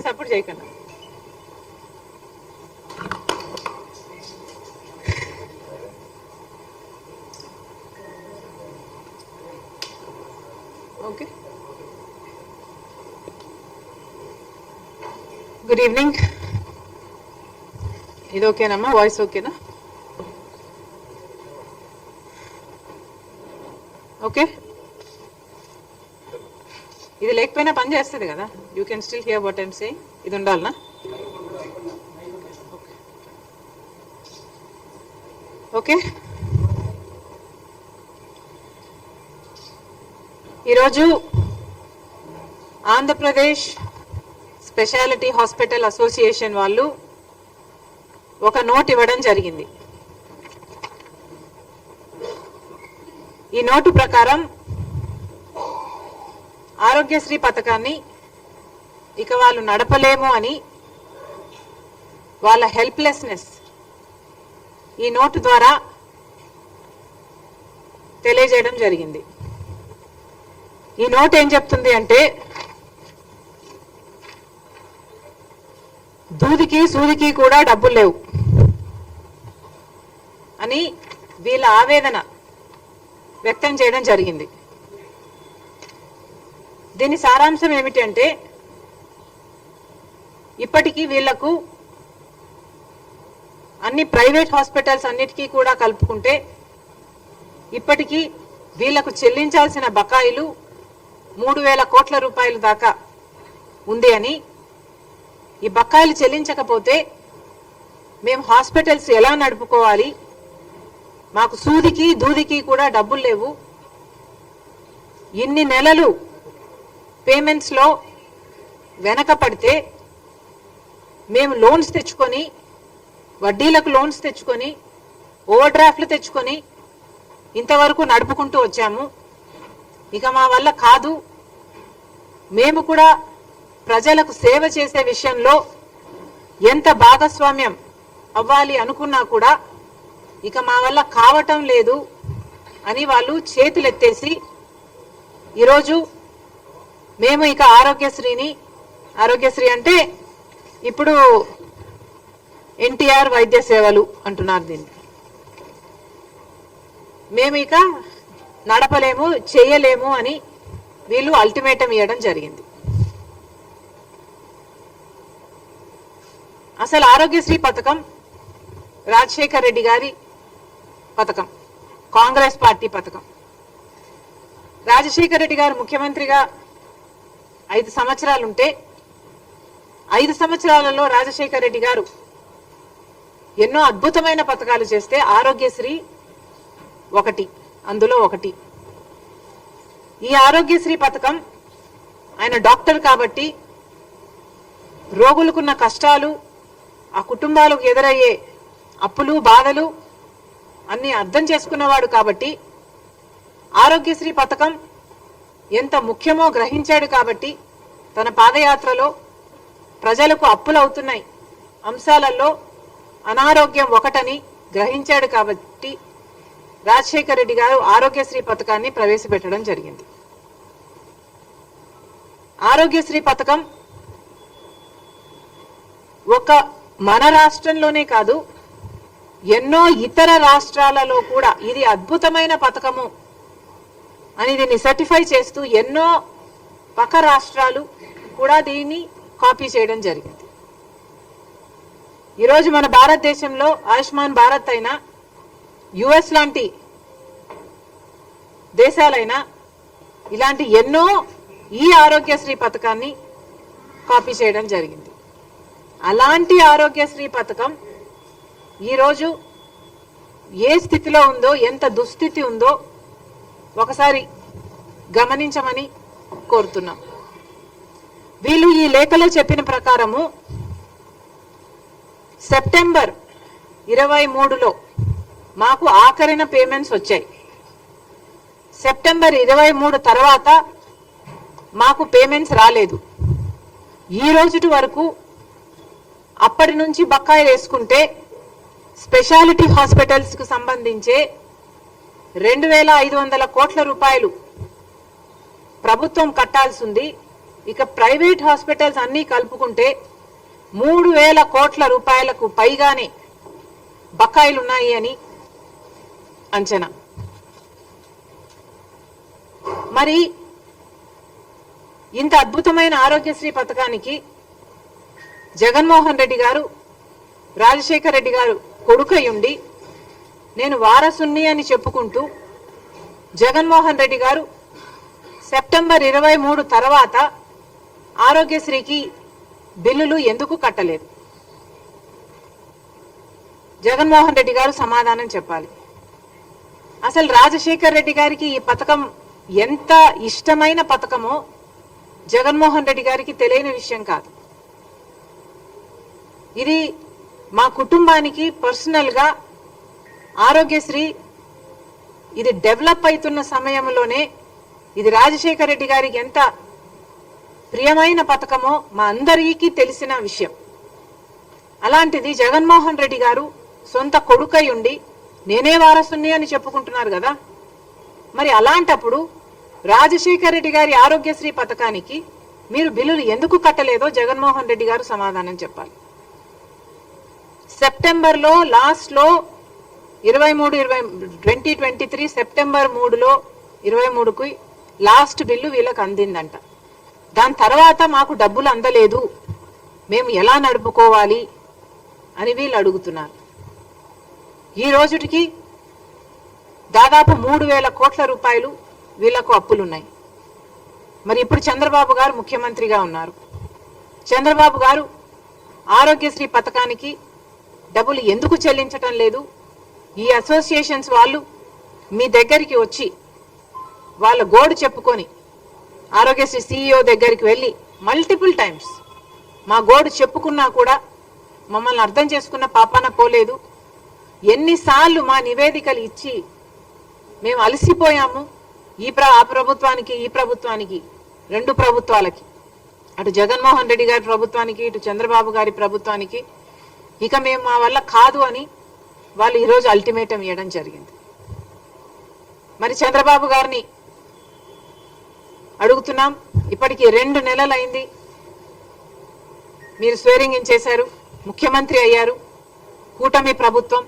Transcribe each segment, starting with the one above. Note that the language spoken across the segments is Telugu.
సపోర్ట్ చేయకన్నా. Okay, good evening. ఇది ఓకేనమ్మా, వాయిస్ ఓకేనా? ఓకే, ఇది లేకపోయినా పని చేస్తుంది కదా. You can still here what I'm saying. ఇది ఉండాలనా? ఓకే, ఈరోజు ఆంధ్రప్రదేశ్ స్పెషాలిటీ హాస్పిటల్ అసోసియేషన్ వాళ్ళు ఒక నోట్ ఇవ్వడం జరిగింది. ఈ నోటు ప్రకారం ఆరోగ్యశ్రీ పథకాన్ని ఇక వాళ్ళు నడపలేము అని వాళ్ళ హెల్ప్లెస్నెస్ ఈ నోటు ద్వారా తెలియజేయడం జరిగింది. ఈ నోట్ ఏం చెప్తుంది అంటే, దూదికి సూదికి కూడా డబ్బులు లేవు అని వీళ్ళ ఆవేదన వ్యక్తం చేయడం జరిగింది. దీని సారాంశం ఏమిటి అంటే, ఇప్పటికీ వీళ్లకు అన్ని ప్రైవేట్ హాస్పిటల్స్ అన్నిటికీ కూడా కలుపుకుంటే ఇప్పటికీ వీళ్లకు చెల్లించాల్సిన బకాయిలు 3,000 కోట్ల రూపాయల దాకా ఉంది అని, ఈ బకాయిలు చెల్లించకపోతే మేము హాస్పిటల్స్ ఎలా నడుపుకోవాలి, మాకు సూదికి దూదికి కూడా డబ్బులు లేవు, ఇన్ని నెలలు పేమెంట్స్లో వెనక పడితే మేము లోన్స్ తెచ్చుకొని, వడ్డీలకు లోన్స్ తెచ్చుకొని, ఓవర్ డ్రాఫ్ట్లు తెచ్చుకొని ఇంతవరకు నడుపుకుంటూ వచ్చాము. ఇక మా వల్ల కాదు, మేము కూడా ప్రజలకు సేవ చేసే విషయంలో ఎంత భాగస్వామ్యం అవ్వాలి అనుకున్నా కూడా ఇక మా వల్ల కావటం లేదు అని వాళ్ళు చేతులెత్తేసి ఈరోజు మేము ఇక ఆరోగ్యశ్రీ అంటే ఇప్పుడు ఎన్టీఆర్ వైద్య సేవలు అంటున్నారు దీన్ని, మేము ఇక నడపలేము చేయలేము అని వీళ్ళు అల్టిమేటం ఇవ్వడం జరిగింది. అసలు ఆరోగ్యశ్రీ పథకం రాజశేఖర్ రెడ్డి గారి పథకం, కాంగ్రెస్ పార్టీ పథకం. రాజశేఖర్ రెడ్డి గారు ముఖ్యమంత్రిగా 5 సంవత్సరాలుంటే 5 సంవత్సరాలలో రాజశేఖర్ రెడ్డి గారు ఎన్నో అద్భుతమైన పథకాలు చేస్తే ఆరోగ్యశ్రీ అందులో ఒకటి. ఈ ఆరోగ్యశ్రీ పథకం ఆయన డాక్టర్ కాబట్టి రోగులకున్న కష్టాలు, ఆ కుటుంబాలకు ఎదురయ్యే అప్పులు బాధలు అన్ని అర్థం చేసుకున్నవాడు కాబట్టి ఆరోగ్యశ్రీ పథకం ఎంత ముఖ్యమో గ్రహించాడు కాబట్టి తన పాదయాత్రలో ప్రజలకు అప్పులు అవుతున్నాయి అంశాలలో అనారోగ్యం ఒకటని గ్రహించాడు కాబట్టి రాజశేఖర్ రెడ్డి గారు ఆరోగ్యశ్రీ పథకాన్ని ప్రవేశపెట్టడం జరిగింది. ఆరోగ్యశ్రీ పథకం ఒక మన రాష్ట్రంలోనే కాదు, ఎన్నో ఇతర రాష్ట్రాలలో కూడా ఇది అద్భుతమైన పథకము అని దీన్ని సర్టిఫై చేస్తూ ఎన్నో పక్క రాష్ట్రాలు కూడా దీన్ని కాపీ చేయడం జరిగింది. ఈరోజు మన భారతదేశంలో ఆయుష్మాన్ భారత్ అయినా, యుఎస్ లాంటి దేశాలైనా ఇలాంటి ఎన్నో ఈ ఆరోగ్యశ్రీ పథకాన్ని కాపీ చేయడం జరిగింది. అలాంటి ఆరోగ్యశ్రీ పథకం ఈరోజు ఏ స్థితిలో ఉందో, ఎంత దుస్థితి ఉందో ఒకసారి గమనించమని కోరుతున్నాం. వీళ్ళు ఈ లేఖలో చెప్పిన ప్రకారము సెప్టెంబర్ 23లో మాకు ఆఖరిన పేమెంట్స్ వచ్చాయి. సెప్టెంబర్ 23 తర్వాత మాకు పేమెంట్స్ రాలేదు. ఈ రోజుటి వరకు అప్పటి నుంచి బకాయి వేసుకుంటే స్పెషాలిటీ హాస్పిటల్స్ కు సంబంధించే 2500 కోట్ల రూపాయలు ప్రభుత్వం కట్టాల్సి ఉంది. ఇక ప్రైవేట్ హాస్పిటల్స్ అన్నీ కలుపుకుంటే 3000 కోట్ల రూపాయలకు పైగానే బకాయిలున్నాయి అని అంచనా. మరి ఇంత అద్భుతమైన ఆరోగ్యశ్రీ పథకానికి జగన్మోహన్ రెడ్డి గారు రాజశేఖర్ రెడ్డి గారు కొడుకయ్యుండి నేను వారసుని అని చెప్పుకుంటూ జగన్మోహన్ రెడ్డి గారు సెప్టెంబర్ 23 తర్వాత ఆరోగ్యశ్రీకి బిల్లులు ఎందుకు కట్టలేదు? జగన్మోహన్ రెడ్డి గారు సమాధానం చెప్పాలి. అసలు రాజశేఖర్ రెడ్డి గారికి ఈ పథకం ఎంత ఇష్టమైన పథకమో జగన్మోహన్ రెడ్డి గారికి తెలియని విషయం కాదు. ఇది మా కుటుంబానికి పర్సనల్ గా ఆరోగ్యశ్రీ ఇది డెవలప్ అవుతున్న సమయంలోనే ఇది రాజశేఖర్ రెడ్డి గారికి ఎంత ప్రియమైన పథకమో మా అందరికీ తెలిసిన విషయం. అలాంటిది జగన్మోహన్ రెడ్డి గారు సొంత కొడుకై ఉండి నేనే వారసుని అని చెప్పుకుంటున్నారు కదా. మరి అలాంటప్పుడు రాజశేఖర్ రెడ్డి గారి ఆరోగ్యశ్రీ పథకానికి మీరు బిల్లులు ఎందుకు కట్టలేదో జగన్మోహన్ రెడ్డి గారు సమాధానం చెప్పాలి. సెప్టెంబర్ లో లాస్ట్ లో 2023 సెప్టెంబర్ 3లో 23కి లాస్ట్ బిల్లు వీళ్ళకి అందిందంట. దాని తర్వాత మాకు డబ్బులు అందలేదు, మేము ఎలా నడుపుకోవాలి అని వీళ్ళు అడుగుతున్నారు. ఈ రోజుటికి దాదాపు 3000 కోట్ల రూపాయలు వీళ్లకు అప్పులున్నాయి. మరి ఇప్పుడు చంద్రబాబు గారు ముఖ్యమంత్రిగా ఉన్నారు. చంద్రబాబు గారు ఆరోగ్యశ్రీ పథకానికి డబ్బులు ఎందుకు చెల్లించటం లేదు? ఈ అసోసియేషన్స్ వాళ్ళు మీ దగ్గరికి వచ్చి వాళ్ళ గోడు చెప్పుకొని ఆరోగ్యశ్రీ CEO దగ్గరికి వెళ్ళి మల్టిపుల్ టైమ్స్ మా గోడు చెప్పుకున్నా కూడా మమ్మల్ని అర్థం చేసుకున్న పాపాన పోలేదు. ఎన్నిసార్లు మా నివేదికలు ఇచ్చి మేము అలసిపోయాము. ఆ ప్రభుత్వానికి ఈ ప్రభుత్వానికి, రెండు ప్రభుత్వాలకి, అటు జగన్మోహన్ రెడ్డి గారి ప్రభుత్వానికి ఇటు చంద్రబాబు గారి ప్రభుత్వానికి ఇక మేము మా వల్ల కాదు అని వాళ్ళు ఈరోజు అల్టిమేటం ఇవ్వడం జరిగింది. మరి చంద్రబాబు గారిని అడుగుతున్నాం, ఇప్పటికి 2 నెలలు అయింది, మీరు స్వేరింగ్ ఇన్ చేశారు, ముఖ్యమంత్రి అయ్యారు, కూటమి ప్రభుత్వం,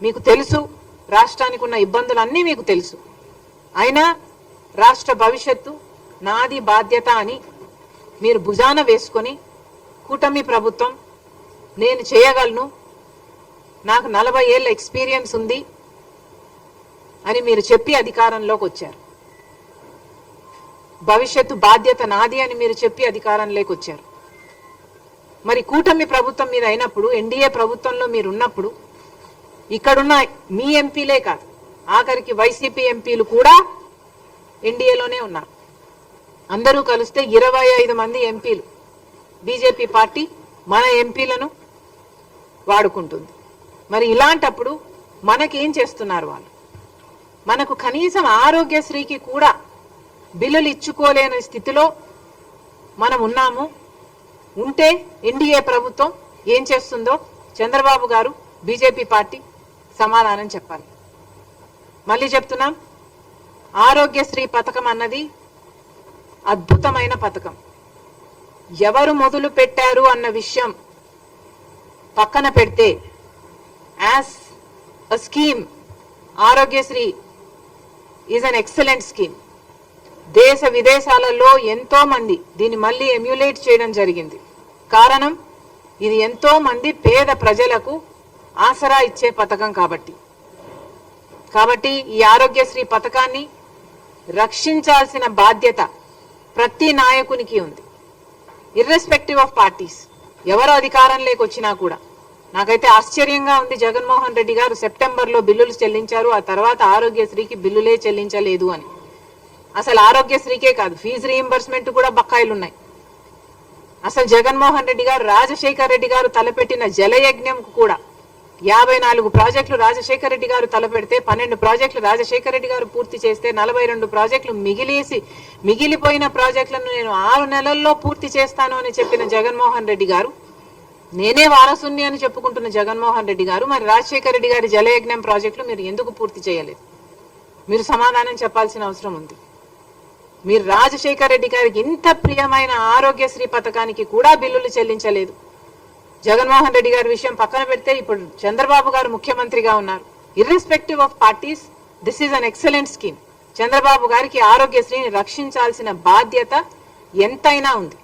మీకు తెలుసు రాష్ట్రానికి ఉన్న ఇబ్బందులన్నీ మీకు తెలుసు. అయినా రాష్ట్ర భవిష్యత్తు నాది బాధ్యత అని మీరు భుజాన వేసుకొని కూటమి ప్రభుత్వం నేను చేయగలను, నాకు 40 ఏళ్ల ఎక్స్పీరియన్స్ ఉంది అని మీరు చెప్పి అధికారంలోకి వచ్చారు. భవిష్యత్తు బాధ్యత నాది అని మీరు చెప్పి అధికారంలోకి వచ్చారు. మరి కూటమి ప్రభుత్వం మీద అయినప్పుడు, ఎన్డీఏ ప్రభుత్వంలో మీరు ఉన్నప్పుడు ఇక్కడున్న మీ ఎంపీలే కాదు, ఆఖరికి వైసీపీ ఎంపీలు కూడా ఎన్డీఏలోనే ఉన్నారు. అందరూ కలిస్తే 25 మంది ఎంపీలు. బీజేపీ పార్టీ మన ఎంపీలను వాడుకుంటుంది. మరి ఇలాంటప్పుడు మనకేం చేస్తున్నారు వాళ్ళు? మనకు కనీసం ఆరోగ్యశ్రీకి కూడా బిల్లులు ఇచ్చుకోలేని స్థితిలో మనం ఉన్నాము. ఉంటే ఎన్డీఏ ప్రభుత్వం ఏం చేస్తుందో చంద్రబాబు గారు, బీజేపీ పార్టీ సమాధానం చెప్పాలి. మళ్ళీ చెప్తున్నాం, ఆరోగ్యశ్రీ పథకం అన్నది అద్భుతమైన పథకం. ఎవరు మొదలు పెట్టారు అన్న విషయం పక్కన పెడితే, as a scheme Aarogyasri is an excellent scheme. దేశ విదేశాలలో ఎంతో మంది దీన్ని మళ్ళీ ఎమ్యులేట్ చేయడం జరిగింది. కారణం, ఇది ఎంతో మంది పేద ప్రజలకు ఆసరా ఇచ్చే పథకం కాబట్టి ఈ ఆరోగ్యశ్రీ పథకాన్ని రక్షించాల్సిన బాధ్యత ప్రతి నాయకునికి ఉంది, ఇర్రెస్పెక్టివ్ ఆఫ్ పార్టీస్. ఎవరు అధికారంలోకి వచ్చినా కూడా. నాకైతే ఆశ్చర్యంగా ఉంది, జగన్మోహన్ రెడ్డి గారు సెప్టెంబర్లో బిల్లులు చెల్లించారు, ఆ తర్వాత ఆరోగ్యశ్రీకి బిల్లులే చెల్లించలేదు అని. అసలు ఆరోగ్యశ్రీకే కాదు, ఫీజు రీయింబర్స్మెంట్ కూడా బకాయిలున్నాయి. అసలు జగన్మోహన్ రెడ్డి గారు, రాజశేఖర్ రెడ్డి గారు తలపెట్టిన జలయజ్ఞంకు కూడా 54 ప్రాజెక్టులు రాజశేఖర రెడ్డి గారు తలపెడితే 12 ప్రాజెక్టులు రాజశేఖర రెడ్డి గారు పూర్తి చేస్తే 42 ప్రాజెక్టులు మిగిలిపోయిన ప్రాజెక్టులను నేను 6 నెలల్లో పూర్తి చేస్తాను అని చెప్పిన జగన్మోహన్ రెడ్డి గారు, నేనే వారసుని అని చెప్పుకుంటున్న జగన్మోహన్ రెడ్డి గారు, మరి రాజశేఖర రెడ్డి గారి జలయజ్ఞం ప్రాజెక్టులు మీరు ఎందుకు పూర్తి చేయలేదు? మీరు సమాధానం చెప్పాల్సిన అవసరం ఉంది. మీరు రాజశేఖర రెడ్డి గారికి ఇంత ప్రియమైన ఆరోగ్యశ్రీ పథకానికి కూడా బిల్లులు చెల్లించలేదు. జగన్మోహన్ రెడ్డి గారి విషయం పక్కన పెడితే ఇప్పుడు చంద్రబాబు గారు ముఖ్యమంత్రిగా ఉన్నారు. Irrespective of parties, this is an excellent scheme. Chandrababu గారికి ఆరోగ్యశ్రీని రక్షించాల్సిన బాధ్యత ఎంతైనా ఉంది.